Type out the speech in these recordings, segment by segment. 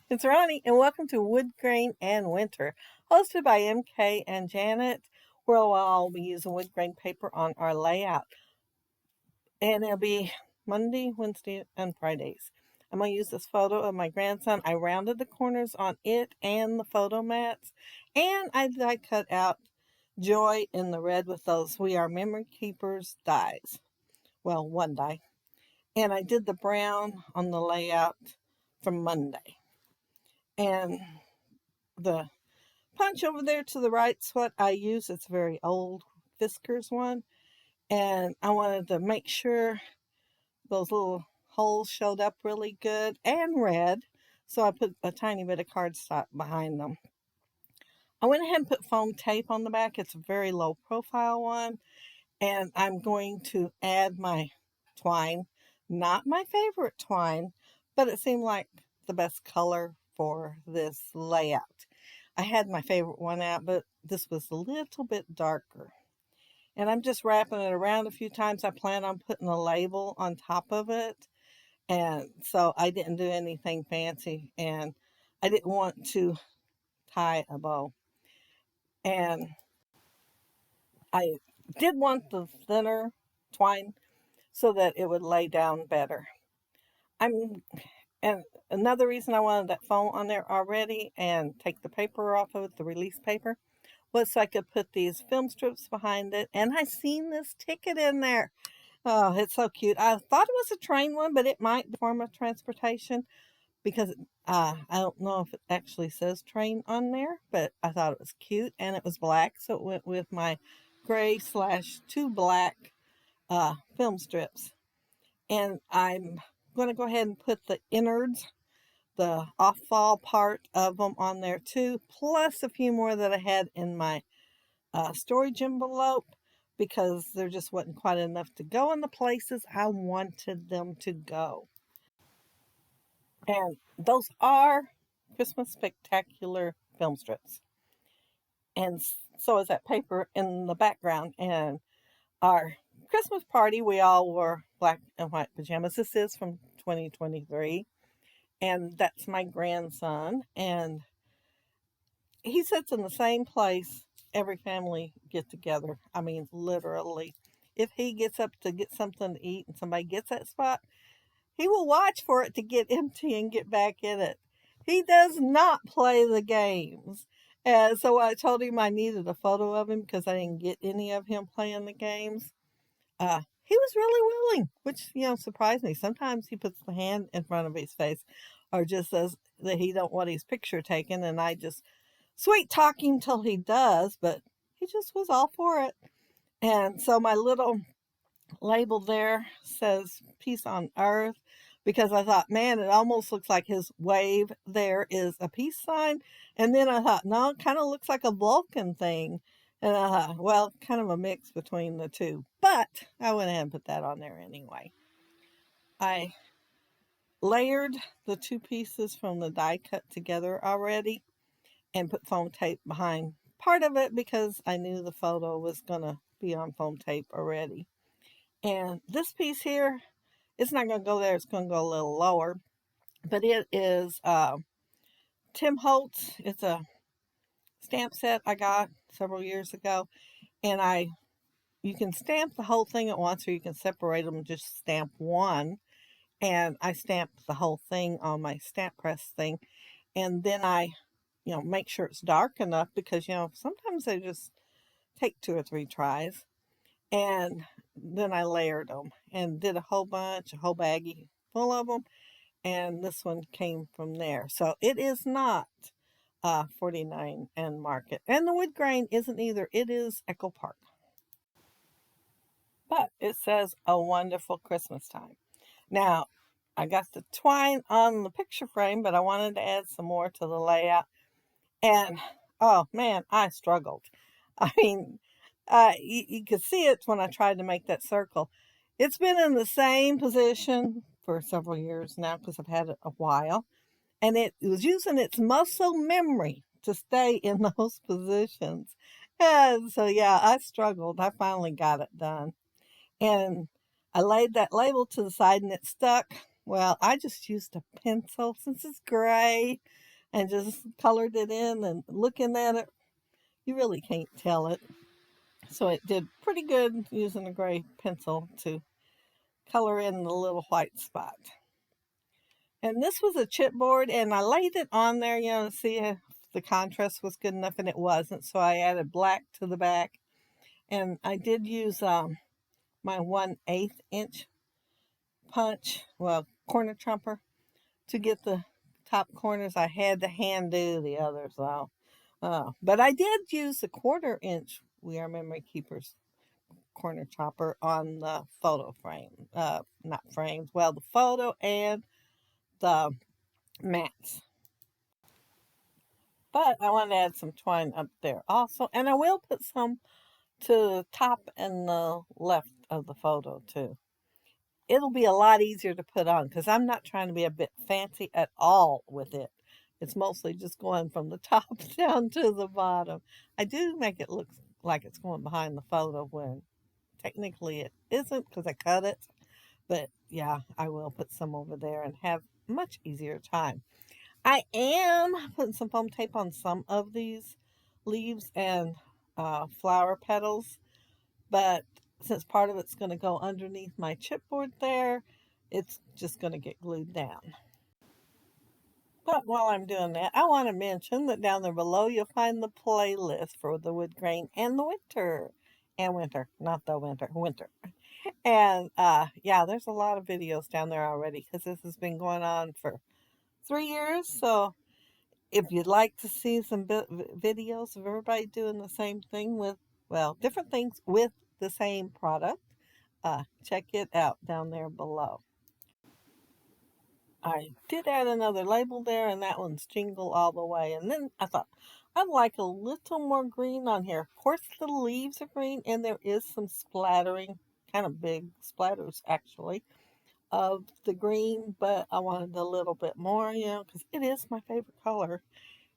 It's Ronnie, and welcome to Woodgrain and Winter, hosted by MK and Janet, where I'll be using wood grain paper on our layout. And it'll be Monday, Wednesday, and Fridays. I'm going to use this photo of my grandson. I rounded the corners on it and the photo mats, and I cut out Joy in the red with those We Are Memory Keepers dies. Well, one die. And I did the brown on the layout from Monday. And the punch over there to the right is what I use. It's a very old Fiskars one. And I wanted to make sure those little holes showed up really good and red. So I put a tiny bit of cardstock behind them. I went ahead and put foam tape on the back. It's a very low profile one. And I'm going to add my twine. Not my favorite twine, but it seemed like the best color for this layout. I had my favorite one out, but this was a little bit darker. And I'm just wrapping it around a few times. I plan on putting a label on top of it. And so I didn't do anything fancy. And I didn't want to tie a bow. And I did want the thinner twine so that it would lay down better. And another reason I wanted that foam on there already and take the paper off of it, the release paper, was so I could put these film strips behind it. And I seen this ticket in there. Oh, it's so cute. I thought it was a train one, but it might be a form of transportation because I don't know if it actually says train on there, but I thought it was cute and it was black. So it went with my gray / two black film strips. And I'm going to go ahead and put the innards, the off-fall part of them on there too, plus a few more that I had in my storage envelope because there just wasn't quite enough to go in the places I wanted them to go. And those are Christmas Spectacular film strips. And so is that paper in the background. And our Christmas party, we all wore black and white pajamas. This is from 2023. And that's my grandson. And he sits in the same place every family get together. I mean, literally. If he gets up to get something to eat and somebody gets that spot, he will watch for it to get empty and get back in it. He does not play the games. And so I told him I needed a photo of him because I didn't get any of him playing the games. He was really willing, which, surprised me. Sometimes he puts the hand in front of his face or just says that he don't want his picture taken, and I just sweet talk him till he does, but he just was all for it. And so my little label there says peace on earth because I thought, man, it almost looks like his wave there is a peace sign. And then I thought, no, it kind of looks like a Vulcan thing. And I thought, well, kind of a mix between the two. But I went ahead and put that on there anyway. I layered the two pieces from the die cut together already and put foam tape behind part of it because I knew the photo was going to be on foam tape already. And this piece here, it's not going to go there. It's going to go a little lower. But it is Tim Holtz. It's a stamp set I got several years ago. And you can stamp the whole thing at once or you can separate them and just stamp one. And I stamped the whole thing on my stamp press thing. And then I make sure it's dark enough because, sometimes they just take 2 or 3 tries. And then I layered them and did a whole baggie full of them. And this one came from there. So it is not 49 and Market. And the wood grain isn't either. It is Echo Park. But it says a wonderful Christmas time. Now, I got the twine on the picture frame, but I wanted to add some more to the layout. And, oh man, I struggled. I mean, you could see it when I tried to make that circle. It's been in the same position for several years now because I've had it a while. And it was using its muscle memory to stay in those positions. And so, yeah, I struggled. I finally got it done. And I laid that label to the side and it stuck. Well, I just used a pencil since it's gray and just colored it in, and looking at it, you really can't tell it. So it did pretty good using a gray pencil to color in the little white spot. And this was a chipboard, and I laid it on there, to see if the contrast was good enough, and it wasn't. So I added black to the back, and I did use my 1/8 inch punch, well, corner trumper, to get the top corners. I had to hand do the others though. But I did use the 1/4 inch We Are Memory Keepers corner chopper on the photo frame. Not frames, well, the photo and the mats. But I want to add some twine up there also. And I will put some to the top and the left of the photo too. It'll be a lot easier to put on because I'm not trying to be a bit fancy at all with it. It's mostly just going from the top down to the bottom. I do make it look like it's going behind the photo when technically it isn't because I cut it. But yeah, I will put some over there and have a much easier time. I am putting some foam tape on some of these leaves and flower petals, but since part of it's going to go underneath my chipboard there, it's just going to get glued down. But while I'm doing that, I want to mention that down there below you'll find the playlist for the Woodgrain and the Winter. And Winter, not the winter, Winter. And yeah, there's a lot of videos down there already because this has been going on for 3 years. So if you'd like to see some videos of everybody doing the same thing with, well, different things with the same product, check it out down there below. I did add another label there, and that one's Jingle All the Way. And then I thought I'd like a little more green on here. Of course, the leaves are green, and there is some splattering, kind of big splatters actually, of the green, but I wanted a little bit more, because it is my favorite color.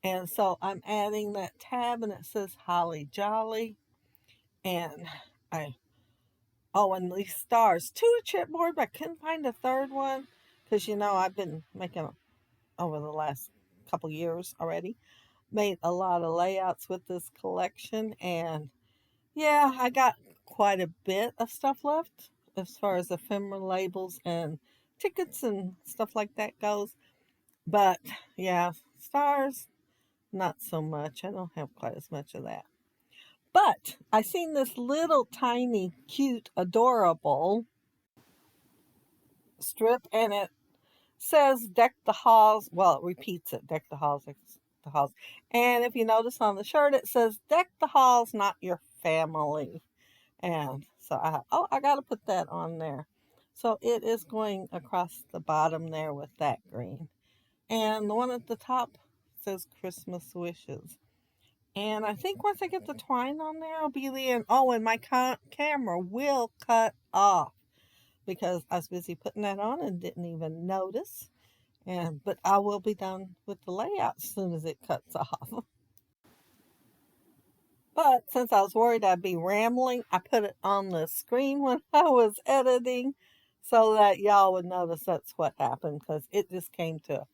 And so I'm adding that tab, and it says Holly Jolly. And I, oh, and these stars to a chipboard, but I couldn't find a third one because, I've been making, over the last couple years already, made a lot of layouts with this collection. And yeah, I got quite a bit of stuff left as far as ephemera labels and tickets and stuff like that goes. But yeah, stars, not so much. I don't have quite as much of that. But I seen this little tiny, cute, adorable strip, and it says "Deck the Halls." Well, it repeats it: "Deck the halls, deck the halls." And if you notice on the shirt, it says "Deck the halls, not your family." And so I got to put that on there. So it is going across the bottom there with that green. And the one at the top says Christmas wishes. And I think once I get the twine on there, I'll be the end. Oh, and my camera will cut off because I was busy putting that on and didn't even notice. But I will be done with the layout as soon as it cuts off. But since I was worried I'd be rambling, I put it on the screen when I was editing so that y'all would notice that's what happened because it just came to a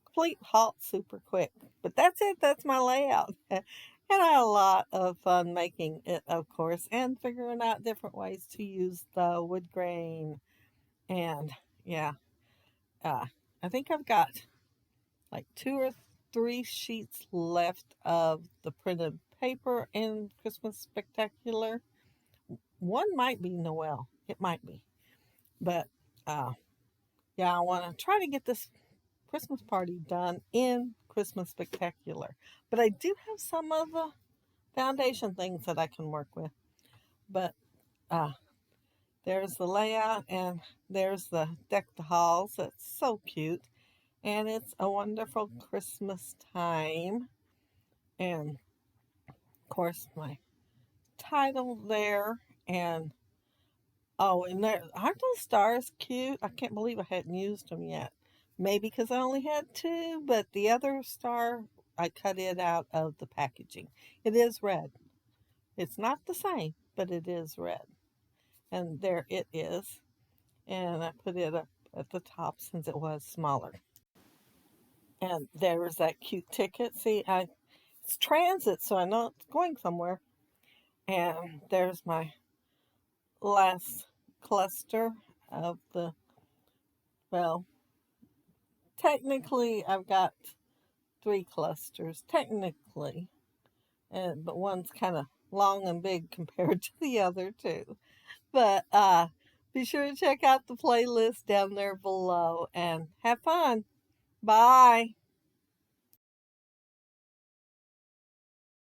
complete halt super quick. But that's it. That's my layout. And I had a lot of fun making it, of course, and figuring out different ways to use the wood grain. And yeah, uh, I think I've got like 2 or 3 sheets left of the printed paper in Christmas Spectacular. One might be Noel. It might be. But yeah, I want to try to get this Christmas party done in Christmas Spectacular. But I do have some of the foundation things that I can work with. But there's the layout, and there's the deck the halls. That's so cute. And it's a wonderful Christmas time. And of course, my title there. And oh, and there aren't those stars cute? I can't believe I hadn't used them yet. Maybe because I only had 2, but the other star, I cut it out of the packaging. It is red. It's not the same, but it is red. And there it is. And I put it up at the top since it was smaller. And there was that cute ticket. See, it's transit, so I know it's going somewhere. And there's my last cluster of the, well, technically I've got 3 clusters, technically, but one's kind of long and big compared to the other two. But be sure to check out the playlist down there below and have fun. Bye.